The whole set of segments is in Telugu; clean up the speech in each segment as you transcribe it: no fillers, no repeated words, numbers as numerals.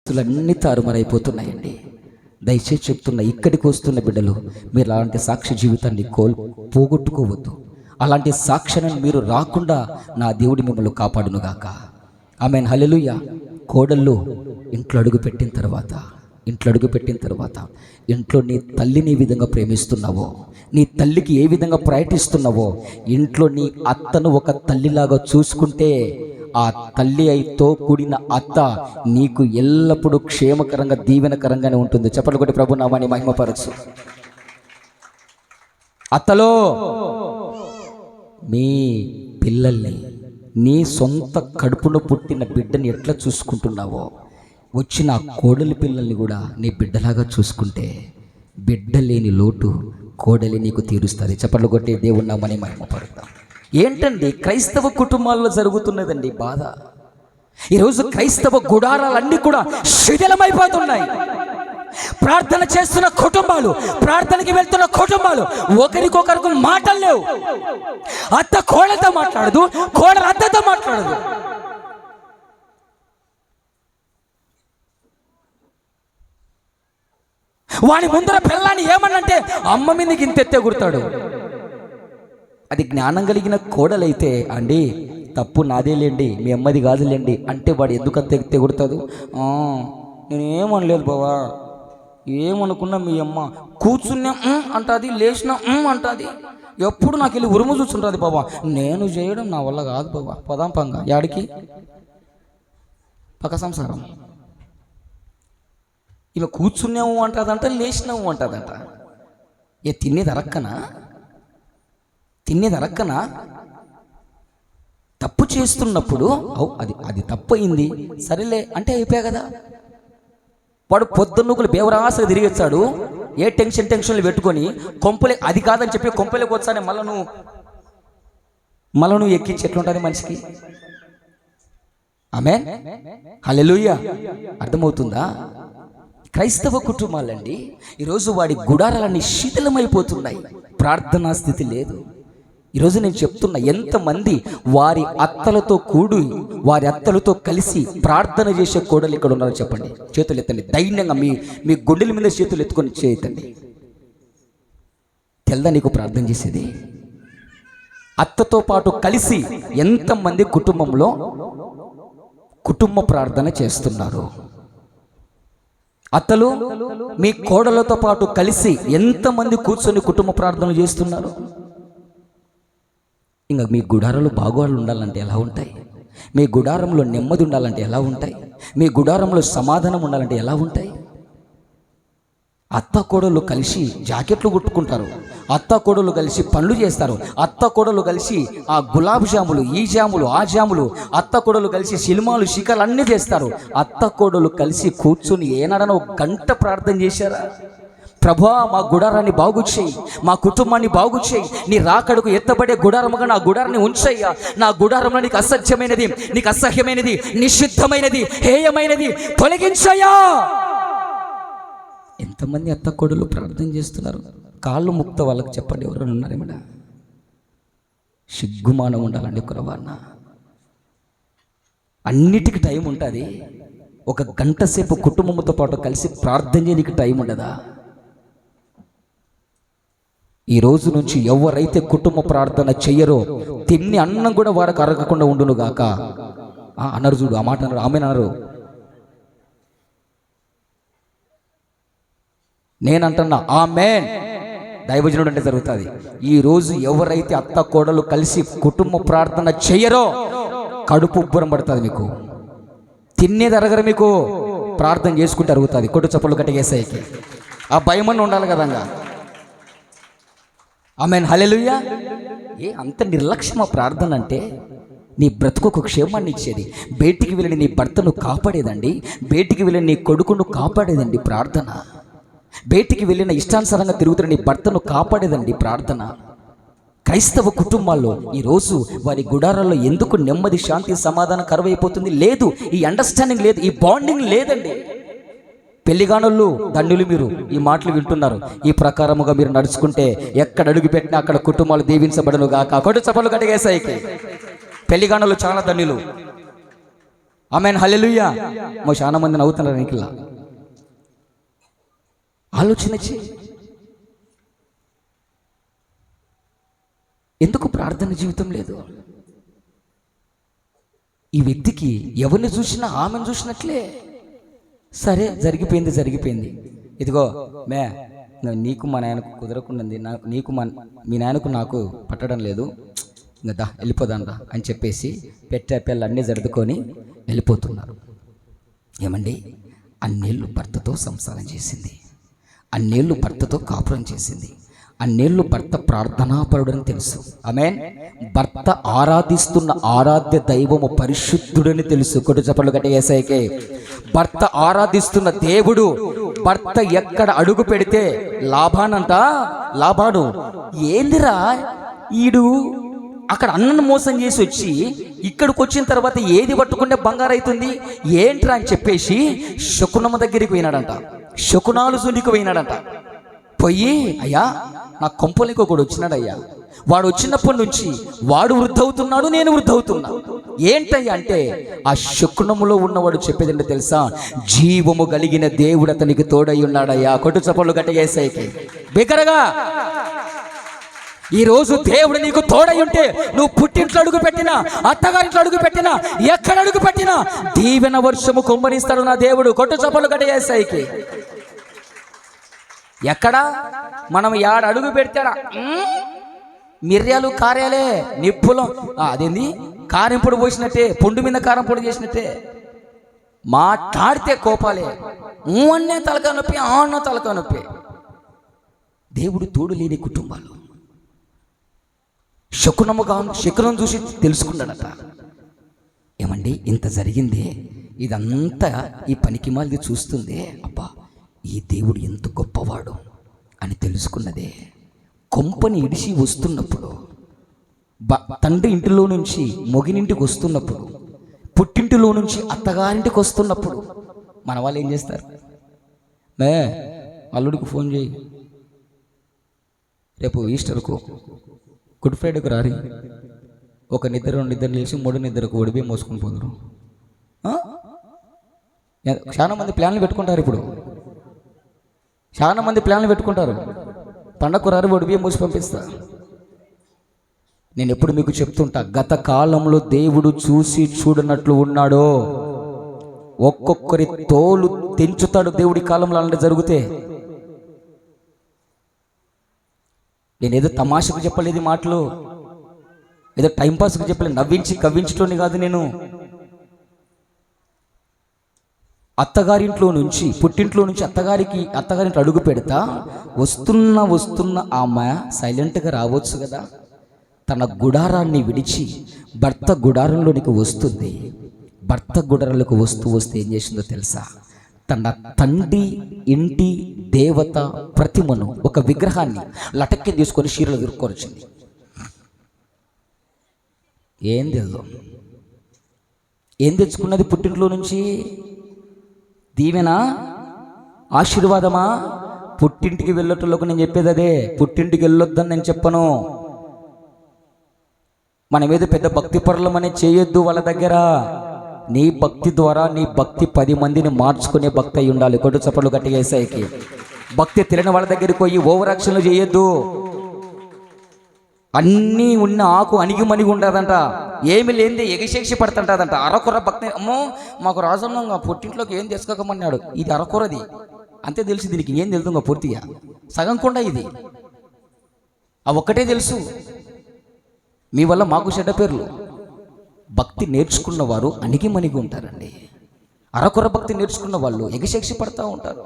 అన్నీ తారుమారైపోతున్నాయండి. దయచేసి చెప్తున్నా, ఇక్కడికి వస్తున్న బిడ్డలు మీరు అలాంటి సాక్షి జీవితాన్ని పోగొట్టుకోవద్దు. అలాంటి సాక్ష్యాన్ని మీరు రాకుండా నా దేవుడి మిమ్మల్ని కాపాడునుగాక. ఆమేన్, హల్లెలూయా. కోడళ్ళు ఇంట్లో అడుగు పెట్టిన తర్వాత ఇంట్లో నీ తల్లిని ఏ విధంగా ప్రేమిస్తున్నావో, నీ తల్లికి ఏ విధంగా ప్రయత్నిస్తున్నావో, ఇంట్లో నీ అత్తను ఒక తల్లిలాగా చూసుకుంటే ఆ తల్లి అయితో కూడిన అత్త నీకు ఎల్లప్పుడూ క్షేమకరంగా దీవెనకరంగానే ఉంటుంది. చెప్పండి కొట్టి ప్రభు నామాన్ని మహిమపరచు. అత్తలో మీ పిల్లల్ని, నీ సొంత కడుపులో పుట్టిన బిడ్డని ఎట్లా చూసుకుంటున్నావో, వచ్చిన కోడలి పిల్లల్ని కూడా నీ బిడ్డలాగా చూసుకుంటే బిడ్డ లేని లోటు కోడలి నీకు తీరుస్తుంది. చెప్పండి కొట్టి దేవుని నామాన్ని మహిమపడతాం. ఏంటండి క్రైస్తవ కుటుంబాల్లో జరుగుతున్నదండి బాధ. ఈరోజు క్రైస్తవ గుడారాలన్నీ కూడా శిథిలమైపోతున్నాయి. ప్రార్థన చేస్తున్న కుటుంబాలు, ప్రార్థనకి వెళ్తున్న కుటుంబాలు ఒకరికొకరికి మాటలు లేవు. అత్త కోడలతో మాట్లాడదు, కోడలు అత్తతో మాట్లాడదు. వాడి ముందర పిల్లాన్ని ఏమన్నంటే అమ్మ మీదకి ఇంత ఎత్తే గుర్తాడు. అది జ్ఞానం కలిగిన కోడలైతే, అండి తప్పు నాదేలేండి, మీ అమ్మది కాదులేండి అంటే వాడు ఎందుకంత తెగుడుతాడు. నేనేమనలేదు బావా, ఏమనుకున్నా మీ అమ్మ కూర్చున్నా అంటుంది, లేచినా అంటుంది, ఎప్పుడు నాకు వెళ్ళి ఉరుము చూస్తుంటుంది. బాబా నేను చేయడం నా వల్ల కాదు బాబా, పదాం పంగ యాడికి పక్క సంసారం. ఇలా కూర్చున్నాము అంటుందంట, లేచినాము అంటుందంట. తినేది అరక్కనా తప్పు చేస్తున్నప్పుడు అది తప్పయింది సరేలే అంటే అయిపోయా కదా. వాడు పొద్దున్నకులు బేవరాసగా తిరిగి వచ్చాడు, ఏ టెన్షన్లు పెట్టుకొని కొంపలే అది కాదని చెప్పి కొంపలేకి వచ్చానే మళ్ళా నువ్వు ఎక్కించి ఎట్లుంటుంది మనిషికి. ఆమేన్, హల్లెలూయా. అర్థమవుతుందా? క్రైస్తవ కుటుంబాలండి ఈరోజు వాడి గుడారాలన్నీ శిథిలమైపోతున్నాయి. ప్రార్థనా స్థితి లేదు. ఈరోజు నేను చెప్తున్నా, ఎంతమంది వారి అత్తలతో వారి అత్తలతో కలిసి ప్రార్థన చేసే కోడలు ఇక్కడ ఉన్నారో చెప్పండి. చేతులు ఎత్తండి ధైర్యంగా, మీ గుండెల మీద చేతులు ఎత్తుకొని చేయతండి. తెల్దా నీకు ప్రార్థన చేసేది? అత్తతో పాటు కలిసి ఎంతమంది కుటుంబంలో కుటుంబ ప్రార్థన చేస్తున్నారు? అత్తలు మీ కోడలతో పాటు కలిసి ఎంతమంది కూర్చొని కుటుంబ ప్రార్థన చేస్తున్నారు? ఇంకా మీ గుడారంలో బాగోళ్ళు ఉండాలంటే ఎలా ఉంటాయి? మీ గుడారంలో నెమ్మది ఉండాలంటే ఎలా ఉంటాయి? మీ గుడారంలో సమాధానం ఉండాలంటే ఎలా ఉంటాయి? అత్త కోడలు కలిసి జాకెట్లు కుట్టుకుంటారు, అత్త కోడలు కలిసి పనులు చేస్తారు, అత్త కోడలు కలిసి ఆ గులాబ్ జాములు, ఈ జాములు, ఆ జాములు, అత్త కోడలు కలిసి సినిమాలు శిఖర్లు అన్నీ చేస్తారు. అత్త కోడలు కలిసి కూర్చుని ఏనాడనో గంట ప్రార్థన చేశారా? ప్రభువా మా గుడారాన్ని బాగు చేయి, మా కుటుంబాన్ని బాగు చేయి, నీ రాకడకు ఎత్తబడే గుడారముగా నా గుడారాన్ని ఉంచయ్యా, నా గుడారంలో నీకు అసహ్యమైనది, నీకు అసహ్యమైనది, నిషిద్ధమైనది, హేయమైనది తొలగించయ్యా. ఎంతమంది అత్త కోడలు ప్రార్థన చేస్తున్నారు? కాళ్ళు ముక్త వాళ్ళకి చెప్పండి, ఎవరైనా ఉన్నారేమన్నా? సిగ్గుమానం ఉండాలండి కురవాన్న. అన్నిటికీ టైం ఉంటుంది, ఒక గంట సేపు కుటుంబంతో పాటు కలిసి ప్రార్థన చేయడానికి టైం ఉండదా? ఈ రోజు నుంచి ఎవరైతే కుటుంబ ప్రార్థన చెయ్యరో తిన్ని అన్నం కూడా వారికి అరగకుండా ఉండును గాక అన్నారు. చూడు ఆ మాట అన్నారు, ఆమెను అన్నారు. నేనంటున్నా ఆమేన్. దైవజనుడు అంటే జరుగుతుంది. ఈరోజు ఎవరైతే అత్త కోడలు కలిసి కుటుంబ ప్రార్థన చెయ్యరో కడుపు ఉబ్బరం పడుతుంది, మీకు తినేది అరగరు, మీకు ప్రార్థన చేసుకుంటే అరుగుతుంది. కొట్టు చప్పలు గట్టిగా యేసయ్యకి ఆ భయమని ఉండాలి కదంగా. ఆమేన్, హల్లెలూయా. అంత నిర్లక్ష్యమా ప్రార్థన అంటే? నీ బ్రతుకు క్షేమాన్ని ఇచ్చేది, బయటికి వెళ్ళి నీ భర్తను కాపాడేదండి, బయటికి వెళ్ళి నీ కొడుకును కాపాడేదండి ప్రార్థన, బయటికి వెళ్ళిన ఇష్టానుసారంగా తిరుగుతున్న నీ భర్తను కాపాడేదండి ప్రార్థన. క్రైస్తవ కుటుంబాల్లో ఈరోజు వారి గుడారాల్లో ఎందుకు నెమ్మది, శాంతి, సమాధానం కరువైపోతుంది? లేదు, ఈ అండర్స్టాండింగ్ లేదు, ఈ బాండింగ్ లేదండి. పెళ్లిగానోళ్ళు ధన్యులు, మీరు ఈ మాటలు వింటున్నారు. ఈ ప్రకారముగా మీరు నడుచుకుంటే ఎక్కడ అడుగు పెట్టినా అక్కడ కుటుంబాలు దీవించబడును గాక. కొట్టు చప్పలు గట్టిగా యేసయ్యకి. పెళ్లిగానోళ్ళు చాలా ధన్యులు. ఆమెన్, హల్లెలూయా. చాలా మంది నవ్వుతున్నారు నీకులా. ఆలోచన చేయి. ఎందుకు ప్రార్థన జీవితం లేదు? ఈ వ్యక్తికి ఎవరిని చూసినా ఆమెను చూసినట్లే. సరే, జరిగిపోయింది. ఇదిగో నీకు మా నాయనకు కుదరకుండాది, నీకు మీ నాయనకు నాకు పట్టడం లేదు, ఇంకా వెళ్ళిపోదాంరా అని చెప్పేసి పిల్లలన్నీ జరుదుకొని వెళ్ళిపోతున్నారు. ఏమండి, అన్నేళ్ళు భర్తతో సంసారం చేసింది, అన్నేళ్ళు భర్తతో కాపురం చేసింది, అన్నేళ్ళు భర్త ప్రార్థనాపరుడని తెలుసు. ఆమేన్. భర్త ఆరాధిస్తున్న ఆరాధ్య దైవము పరిశుద్ధుడని తెలుసు. కొట్టు చప్పట్లు గట్టిగా యేసయ్యకే. భర్త ఆరాధిస్తున్న దేవుడు భర్త ఎక్కడ అడుగు పెడితే లాభాడు ఏందిరా ఈడు అక్కడ అన్నను మోసం చేసి వచ్చి ఇక్కడికి వచ్చిన తర్వాత ఏది పట్టుకుంటే బంగారు అవుతుంది ఏంట్రా అని చెప్పేసి శకునమ్మ దగ్గరికి పోయినాడంట. శకునాలు సునికి పోయినాడంట. పోయి, అయ్యా నా కొంపలికి ఒకడు వచ్చినాడయ్యా, వాడు వచ్చినప్పటి నుంచి వాడు వృద్ధవుతున్నాడు, నేను వృద్ధవుతున్నా. ఏంటయ్యా అంటే ఆ శకునములో ఉన్నవాడు చెప్పేదంటే తెలుసా? జీవము కలిగిన దేవుడు అతనికి తోడై ఉన్నాడయ్యా. కొట్టు చప్పట్లు గట్టిగా యేసయ్యకి బిగ్గరగా. ఈరోజు దేవుడు నీకు తోడై ఉంటే నువ్వు పుట్టింట్లో అడుగు పెట్టినా, అత్తగారింట్లో అడుగు పెట్టినా, ఎక్కడ అడుగు పెట్టినా దీవెన వర్షము కుమ్మరిస్తాడు నా దేవుడు. కొట్టు చప్పట్లు గట్టిగా యేసయ్యకి. ఎక్కడ మనం యాడ అడుగు పెడతాడా మిర్యాలు కార్యాలే నిప్పులం, అదేంది కారం పొడి పోసినట్టే, పొండు మీద కారం పొడి చేసినట్టే మాట్లాడితే కోపాలే, అన్నే తలకా నొప్పి, అన్న తలకా నొప్పి. దేవుడు తోడు లేని కుటుంబాలు. శకునం చూసి తెలుసుకున్నాడట. ఏమండి, ఇంత జరిగింది, ఇదంతా ఈ పనికి మాలిది చూస్తుంది. అబ్బా, ఈ దేవుడు ఎంత గొప్పవాడు అని తెలుసుకున్నదే. కొంపని ఇడిసి వస్తున్నప్పుడు, తండ్రి ఇంటిలో నుంచి మొగినింటికి వస్తున్నప్పుడు, పుట్టింటిలో నుంచి అత్తగారింటికి వస్తున్నప్పుడు మన వాళ్ళు ఏం చేస్తారు? అల్లుడికి ఫోన్ చేయి, రేపు ఈస్టర్కు గుడ్ ఫ్రైడేకు రారి, ఒక నిద్ర లేచి 3 నిద్రకు ఒడిబియ్యం మోసుకొని పోదురు. చాలా మంది ప్లాన్లు పెట్టుకుంటారు. ఇప్పుడు చాలా మంది ప్లాన్లు పెట్టుకుంటారు. పండగకు రారు, ఒడిబియ్యం మోసి పంపిస్తా. నేను ఎప్పుడు మీకు చెప్తుంటా, గత కాలంలో దేవుడు చూసి చూడనట్లు ఉన్నాడో ఒక్కొక్కరి తోలు తెంచుతాడు దేవుడి కాలంలో. అలాంటి జరిగితే నేనేదో తమాషకు చెప్పలేదు మాటలు, ఏదో టైంపాస్కి చెప్పలేదు, నవ్వించి కవ్వించటోని కాదు. నేను అత్తగారింట్లో నుంచి పుట్టింట్లో నుంచి అత్తగారింట్లో అడుగు పెడతా వస్తున్న ఆమె సైలెంట్గా రావచ్చు కదా. తన గుడారాన్ని విడిచి భర్త గుడారంలోనికి వస్తుంది. భర్త గుడారంలోకి వస్తే ఏం చేసిందో తెలుసా? తన తండ్రి ఇంటి దేవత ప్రతిమను, ఒక విగ్రహాన్ని లటక్కి తీసుకొని చీరలు దొరుకుకొని వచ్చింది. ఏం తెచ్చుకున్నది పుట్టింట్లో నుంచి? దీవెనా, ఆశీర్వాదమా? పుట్టింటికి వెళ్ళేటోళ్ళకు నేను చెప్పేది అదే. పుట్టింటికి వెళ్ళొద్దని నేను చెప్పను. మన మీద పెద్ద భక్తి పరులమని చేయొద్దు వాళ్ళ దగ్గర. నీ భక్తి ద్వారా నీ భక్తి 10 మందిని మార్చుకునే భక్తి అయి ఉండాలి. కొట్టు చప్పట్లు గట్టిగా యేసయ్యకి. భక్తి తెలియని వాళ్ళ దగ్గరికి పోయి ఓవర్ యాక్షన్లు చేయొద్దు. అన్నీ ఉన్న ఆకు అణిగి ఉండదంట, ఏమి లేనిదే ఎగిశేక్షి పడుతుంటుందంట. అరకొర భక్తి. అమ్మో, మాకు రాజన్నంగా పుట్టింట్లోకి ఏం తెచ్చుకోకమన్నాడు, ఇది అరకొరది అంతే తెలుసు. దీనికి ఏం తెలుతుందో పూర్తిగా సగం కొండ ఇది, ఆ ఒక్కటే తెలుసు. మీ వల్ల మాకు చెడ్డ పేర్లు. భక్తి నేర్చుకున్న వారు అణిగి ఉంటారండి. అరకొర భక్తి నేర్చుకున్న వాళ్ళు ఎగిశేక్షి పడుతూ ఉంటారు.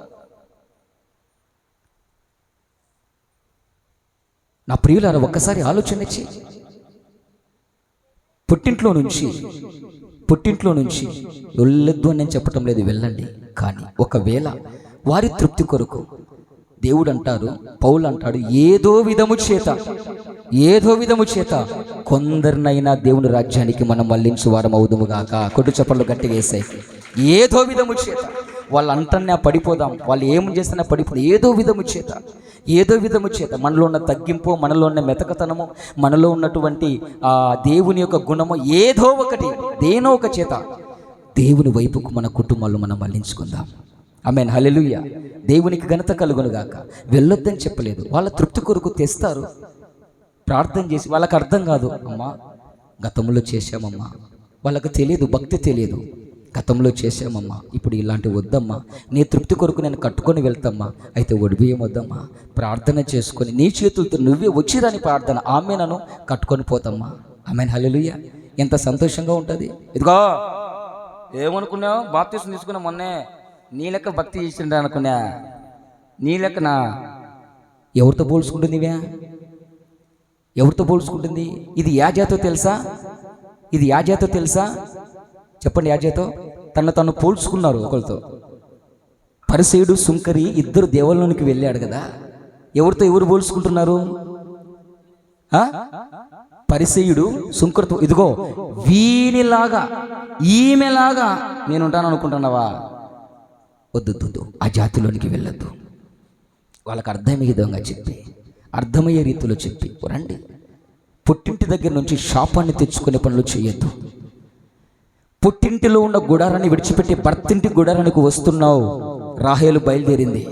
నా ప్రియులారా, ఒక్కసారి ఆలోచన ఇచ్చి, పుట్టింట్లో నుంచి వెళ్ళొద్దు అని నేను చెప్పటం లేదు, వెళ్ళండి. కానీ ఒకవేళ వారి తృప్తి కొరకు దేవుడు అంటారు, పౌలు అంటాడు, ఏదో విధము చేత కొందరినైనా దేవుని రాజ్యానికి మనం మళ్ళించు వారం అవుదుముగాక. కొట్టు చప్పట్లు గట్టిగా వేసాయి. ఏదో విధము చేత వాళ్ళు అంటనే పడిపోదాం, వాళ్ళు ఏం చేస్తున్నా పడిపోదాం. ఏదో విధము చేత మనలో ఉన్న తగ్గింపు, మనలో ఉన్న మెతకతనము, మనలో ఉన్నటువంటి దేవుని యొక్క గుణము ఏదో ఒకటి, దేనో ఒక చేత దేవుని వైపుకు మన కుటుంబాల్లో మనం మళ్ళించుకుందాం. ఆమేన్, హల్లెలూయా. దేవునికి ఘనత కలుగును గాక. వెళ్ళొద్దని చెప్పలేదు, వాళ్ళ తృప్తి కొరకు తెస్తారు. ప్రార్థన చేసి వాళ్ళకి అర్థం కాదు, అమ్మా గతంలో చేశామమ్మా, వాళ్ళకి తెలియదు, భక్తి తెలియదు. గతంలో చేశామమ్మా, ఇప్పుడు ఇలాంటివి వద్దమ్మా, నీ తృప్తి కొరకు నేను కట్టుకొని వెళ్తామ్మా. అయితే ఒడిబియ్యం వద్దమ్మా, ప్రార్థన చేసుకొని నీ చేతులతో నువ్వే వచ్చిరాని ప్రార్థన ఆమెనను కట్టుకొని పోతామ్మా. ఆమేన్, హల్లెలూయా. ఎంత సంతోషంగా ఉంటుంది. ఇదిగో ఏమనుకున్నావు, బాప్తిసం తీసుకున్నా మొన్నే, నీ లెక్క భక్తి చేసిండ్రా అనుకున్నా, నీ లెక్కనా? ఎవరితో పోల్చుకుంటుంది ఇవే? ఎవరితో పోల్చుకుంటుంది? ఇది యా జాతో తెలుసా? ఇది యా జాతో తెలుసా? చెప్పండి, యా జాతో? తను పోల్చుకున్నారు ఒకరితో. పరిసయుడు సుంకరి ఇద్దరు దేవాలయానికి వెళ్ళాడు కదా, ఎవరితో ఎవరు పోల్చుకుంటున్నారు? పరిసయుడు సుంకరితో, ఇదిగో వీనిలాగా ఈమెలాగా నేను ఉంటాను అనుకుంటున్నావా? వద్దు, ఆ జాతిలోనికి వెళ్ళొద్దు. వాళ్ళకి అర్థమయ్యే విధంగా చెప్పి, అర్థమయ్యే రీతిలో చెప్పి రండి. పుట్టింటి దగ్గర నుంచి శాపాన్ని తెచ్చుకునే పనులు చేయొద్దు. పుట్టింటిలో ఉన్న గుడారాన్ని విడిచిపెట్టి భర్తింటి గుడారానికి వస్తున్నావు. రాహేలు బయలుదేరింది.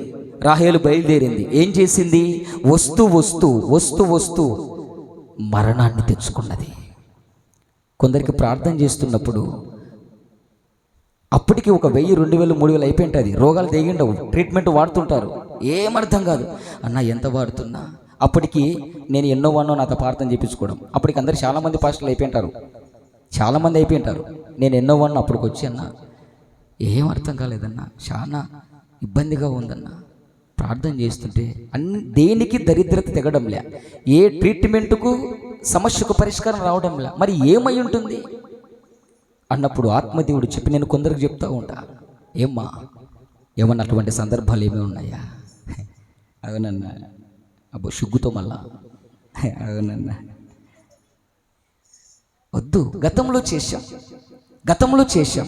ఏం చేసింది? వస్తూ మరణాన్ని తెచ్చుకున్నది. కొందరికి ప్రార్థన చేస్తున్నప్పుడు అప్పటికి 1000, 2000, 3000 అయిపోయింటుంది. రోగాలు తెగిండవు, ట్రీట్మెంట్ వాడుతుంటారు, ఏమర్థం కాదు. అన్న ఎంత వాడుతున్నా, అప్పటికి నేను ఎన్నో వాడినో నాతో ప్రార్థన చేయించుకోవడం. అప్పటికి అందరు చాలామంది పాస్టర్లు అయిపోయింటారు, నేను ఎన్నో వాడినో అప్పటికి వచ్చి అన్న ఏం అర్థం కాలేదన్న, చాలా ఇబ్బందిగా ఉందన్న. ప్రార్థన చేస్తుంటే దేనికి దరిద్రత తెగడంలే, ఏ ట్రీట్మెంట్కు సమస్యకు పరిష్కారం రావడంలే. మరి ఏమై ఉంటుంది అన్నప్పుడు ఆత్మదేవుడు చెప్పి, నేను కొందరికి చెప్తా ఉంటా, ఏమన్నా అటువంటి సందర్భాలు ఏమీ ఉన్నాయా? అవునన్నా, అబ్బో సిగ్గుతో మళ్ళా, అవునన్నా వద్దు. గతంలో చేశాం,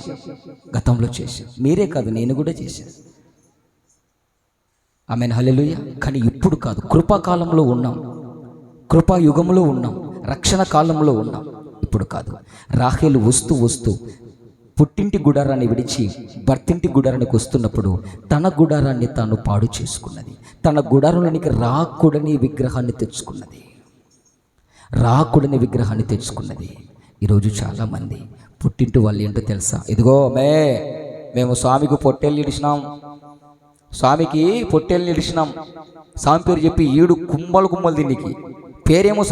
మీరే కాదు నేను కూడా చేశాను. ఆమేన్, హల్లెలూయా. కానీ ఇప్పుడు కాదు, కృపాకాలంలో ఉన్నాం, కృపాయుగంలో ఉన్నాం, రక్షణ కాలంలో ఉన్నాం. ఇప్పుడు కాదు. రాహేలు వస్తూ పుట్టింటి గుడారాన్ని విడిచి భర్తింటి గుడారానికి వస్తున్నప్పుడు తన గుడారాన్ని తాను పాడు చేసుకున్నది. తన గుడారంలోనికి రాకూడని విగ్రహాన్ని తెచ్చుకున్నది. ఈరోజు చాలామంది పుట్టింటి వాళ్ళు ఏంటో తెలుసా? ఇదిగో మేము స్వామికి పొట్టేళ్ళు ఇడిచినాం, స్వామి పేరు చెప్పి ఈడు కుమ్మలు దీనికి పేరేమో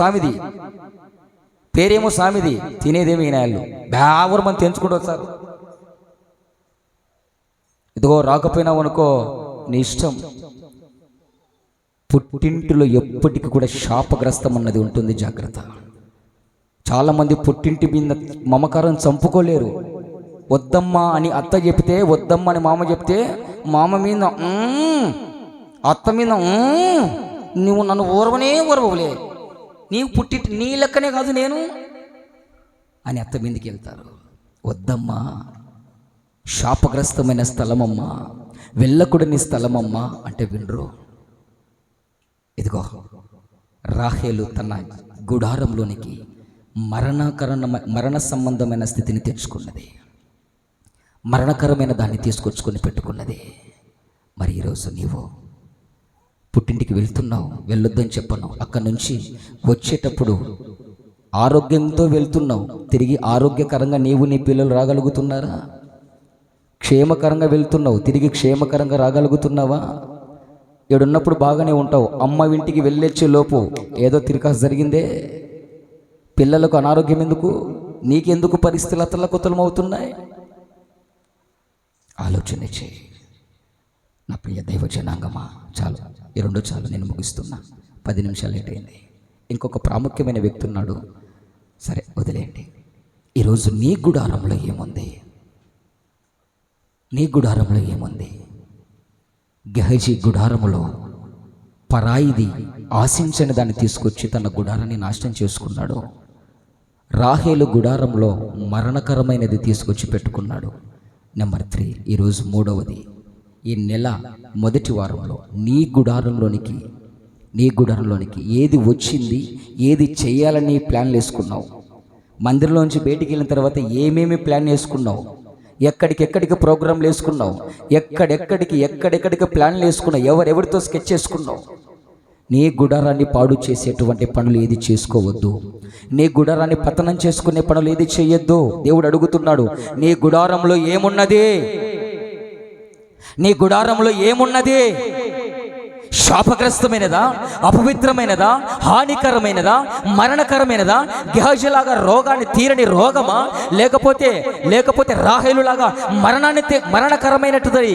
స్వామిది తినేదేమో ఈనాళ్ళు బావరు మంది తెంచుకుంటూ వస్తారు. ఇదిగో రాకపోయినావు అనుకో నీ ఇష్టం. పుట్టింటిలో ఎప్పటికీ కూడా శాపగ్రస్తం అన్నది ఉంటుంది, జాగ్రత్త. చాలామంది పుట్టింటి మీద మమకారం చంపుకోలేరు. వద్దమ్మా అని అత్త చెప్తే, వద్దమ్మా అని మామ చెప్తే, మామ మీద అత్త మీద నువ్వు నన్ను ఓర్వలే, నీవు పుట్టింటి నీ లెక్కనే కాదు నేను అని అత్త మీదకి వెళ్తారు. వద్దమ్మా, శాపగ్రస్తమైన స్థలమమ్మా, వెళ్ళకూడని స్థలమమ్మా అంటే వినరు. ఇదిగో రాహేలు తన గుడారంలోనికి మరణ సంబంధమైన స్థితిని తెచ్చుకున్నది, మరణకరమైన దాన్ని తీసుకొచ్చుకొని పెట్టుకున్నది. మరి ఈరోజు నీవు పుట్టింటికి వెళ్తున్నావు, వెళ్ళొద్దని చెప్పను. అక్కడి నుంచి వచ్చేటప్పుడు ఆరోగ్యంతో వెళ్తున్నావు, తిరిగి ఆరోగ్యకరంగా నీవు నీ పిల్లలు రాగలుగుతున్నారా? క్షేమకరంగా వెళ్తున్నావు, తిరిగి క్షేమకరంగా రాగలుగుతున్నావా? ఏడున్నప్పుడు బాగానే ఉంటావు, అమ్మ ఇంటికి వెళ్ళొచ్చే లోపు ఏదో తిరకాసు జరిగిందే, పిల్లలకు అనారోగ్యం ఎందుకు, నీకెందుకు పరిస్థితులు అతలకుతలం అవుతున్నాయి? ఆలోచన చేయి నా ప్రియ దైవ జనాంగమా. చాలు, ఈ 2 చాలు, నేను ముగిస్తున్నా. 10 నిమిషాలు లేట్ అయింది. ఇంకొక ప్రాముఖ్యమైన వ్యక్తి ఉన్నాడు, సరే వదిలేయండి. ఈరోజు నీ గుడారంలో ఏముంది? గెహజీ గుడారములో పరాయిది ఆశించని దాన్ని తీసుకొచ్చి తన గుడారాన్ని నాశనం చేసుకున్నాడు. రాహేలు గుడారంలో మరణకరమైనది తీసుకొచ్చి పెట్టుకున్నాడు. నెంబర్ 3, ఈరోజు 3వది. ఈ నెల మొదటి వారంలో నీ గుడారంలోనికి ఏది వచ్చింది, ఏది చేయాలని ప్లాన్లు వేసుకున్నావు? మందిరంలోంచి బయటికి వెళ్ళిన తర్వాత ఏమేమి ప్లాన్ వేసుకున్నావు? ఎక్కడికెక్కడికి ప్రోగ్రాంలు వేసుకున్నావు, ఎక్కడెక్కడికి ప్లాన్లు వేసుకున్నావు, ఎవరెవరితో స్కెచ్ చేసుకున్నావు. నీ గుడారాన్ని పాడు చేసేటువంటి పనులు ఏది చేసుకోవద్దు. నీ గుడారాన్ని పతనం చేసుకునే పనులు ఏది చేయొద్దు. దేవుడు అడుగుతున్నాడు, నీ గుడారంలో ఏమున్నది? నీ గుడారంలో ఏమున్నది? శాపగ్రస్తమైనదా, అపవిత్రమైనదా, హానికరమైనదా, మరణకరమైనదా, గెహజలాగా రోగాన్ని తీరని రోగమా, లేకపోతే రాహేలులాగా మరణకరమైనట్టుది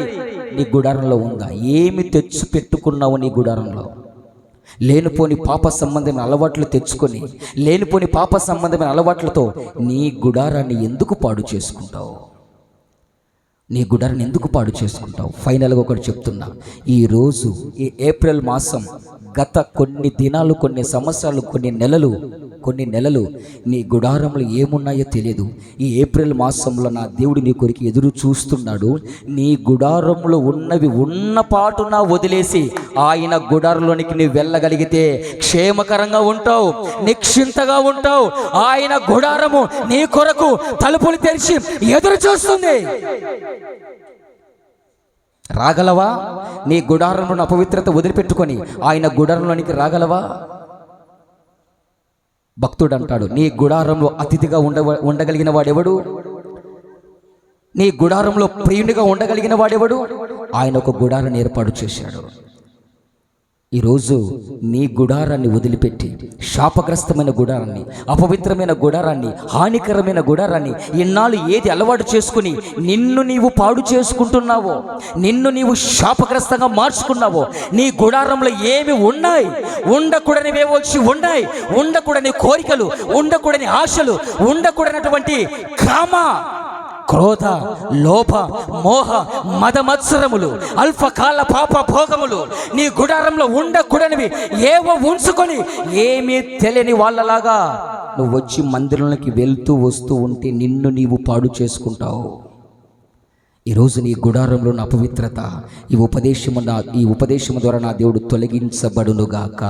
నీ గుడారంలో ఉందా? ఏమి తెచ్చి పెట్టుకున్నావు నీ గుడారంలో? లేనిపోని పాప సంబంధమైన అలవాట్లు తెచ్చుకొని, లేనిపోని పాప సంబంధమైన అలవాట్లతో నీ గుడారాన్ని ఎందుకు పాడు చేసుకుంటావు? నీ గుడారాన్ని ఎందుకు పాడు చేసుకుంటావు? ఫైనల్గా ఒకటి చెప్తున్నా, ఈరోజు ఈ ఏప్రిల్ మాసం గత కొన్ని దినాలు, కొన్ని సంవత్సరాలు, కొన్ని నెలలు నీ గుడారంలో ఏమున్నాయో తెలియదు. ఈ ఏప్రిల్ మాసంలో నా దేవుడు నీ కొరికి ఎదురు చూస్తున్నాడు. నీ గుడారంలో ఉన్నవి ఉన్న పాటున వదిలేసి ఆయన గుడారంలోనికి నీవు వెళ్ళగలిగితే క్షేమకరంగా ఉంటావు, నిశ్చింతగా ఉంటావు. ఆయన గుడారము నీ కొరకు తలుపులు తెరిచి ఎదురు చూస్తుంది. రాగలవా? నీ గుడారంలో అపవిత్రత వదిలిపెట్టుకొని ఆయన గుడారంలోనికి రాగలవా? భక్తుడు అంటాడు, నీ గుడారంలో అతిథిగా ఉండగలిగిన వాడెవడు? నీ గుడారంలో ప్రియునిగా ఉండగలిగిన వాడెవడు? ఆయన ఒక గుడారాన్ని ఏర్పాటు చేశాడు. ఈరోజు నీ గుడారాన్ని వదిలిపెట్టి శాపగ్రస్తమైన గుడారాన్ని, అపవిత్రమైన గుడారాన్ని, హానికరమైన గుడారాన్ని ఇన్నాళ్ళు ఏది అలవాటు చేసుకుని నిన్ను నీవు పాడు చేసుకుంటున్నావో, నిన్ను నీవు శాపగ్రస్తంగా మార్చుకున్నావో, నీ గుడారంలో ఏమి ఉన్నాయి? ఉండకూడనివే వచ్చి ఉన్నాయి. ఉండకూడని కోరికలు, ఉండకూడని ఆశలు, ఉండకూడనటువంటి కామ, క్రోధ, లోభ, మోహ, మదమత్సరములు, అల్పకాల పాప భోగములు నీ గుడారంలో ఉండకూడనివి ఏవో ఉంచుకొని ఏమీ తెలియని వాళ్ళలాగా నువ్వు వచ్చి మందిరంలోకి వెళ్తూ వస్తూ ఉంటే నిన్ను నీవు పాడు చేసుకుంటావు. ఈరోజు నీ గుడారంలో ఉన్న అపవిత్రత ఈ ఉపదేశము ద్వారా నా దేవుడు తొలగించబడునుగాక.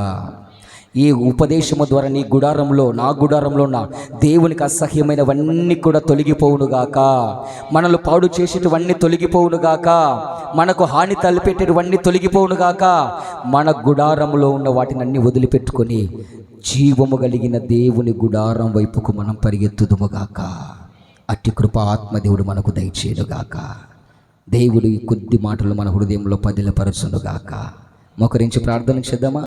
ఈ ఉపదేశము ద్వారా నీ గుడారంలో, నా గుడారంలో ఉన్న దేవునికి అసహ్యమైనవన్నీ కూడా తొలగిపోవునుగాక. మనల్ని పాడు చేసేటివన్నీ తొలగిపోవునుగాక. మనకు హాని తలపెట్టేటివన్నీ తొలగిపోవునుగాక. మన గుడారంలో ఉన్న వాటిని అన్ని వదిలిపెట్టుకొని జీవము కలిగిన దేవుని గుడారం వైపుకు మనం పరిగెత్తుదుముగాక. అట్టి కృప ఆత్మదేవుడు మనకు దయచేయునుగాక. దేవుడు ఈ కొద్ది మాటలు మన హృదయంలో పదిలపరచునుగాక. మోకరించి ప్రార్థన చేద్దామా?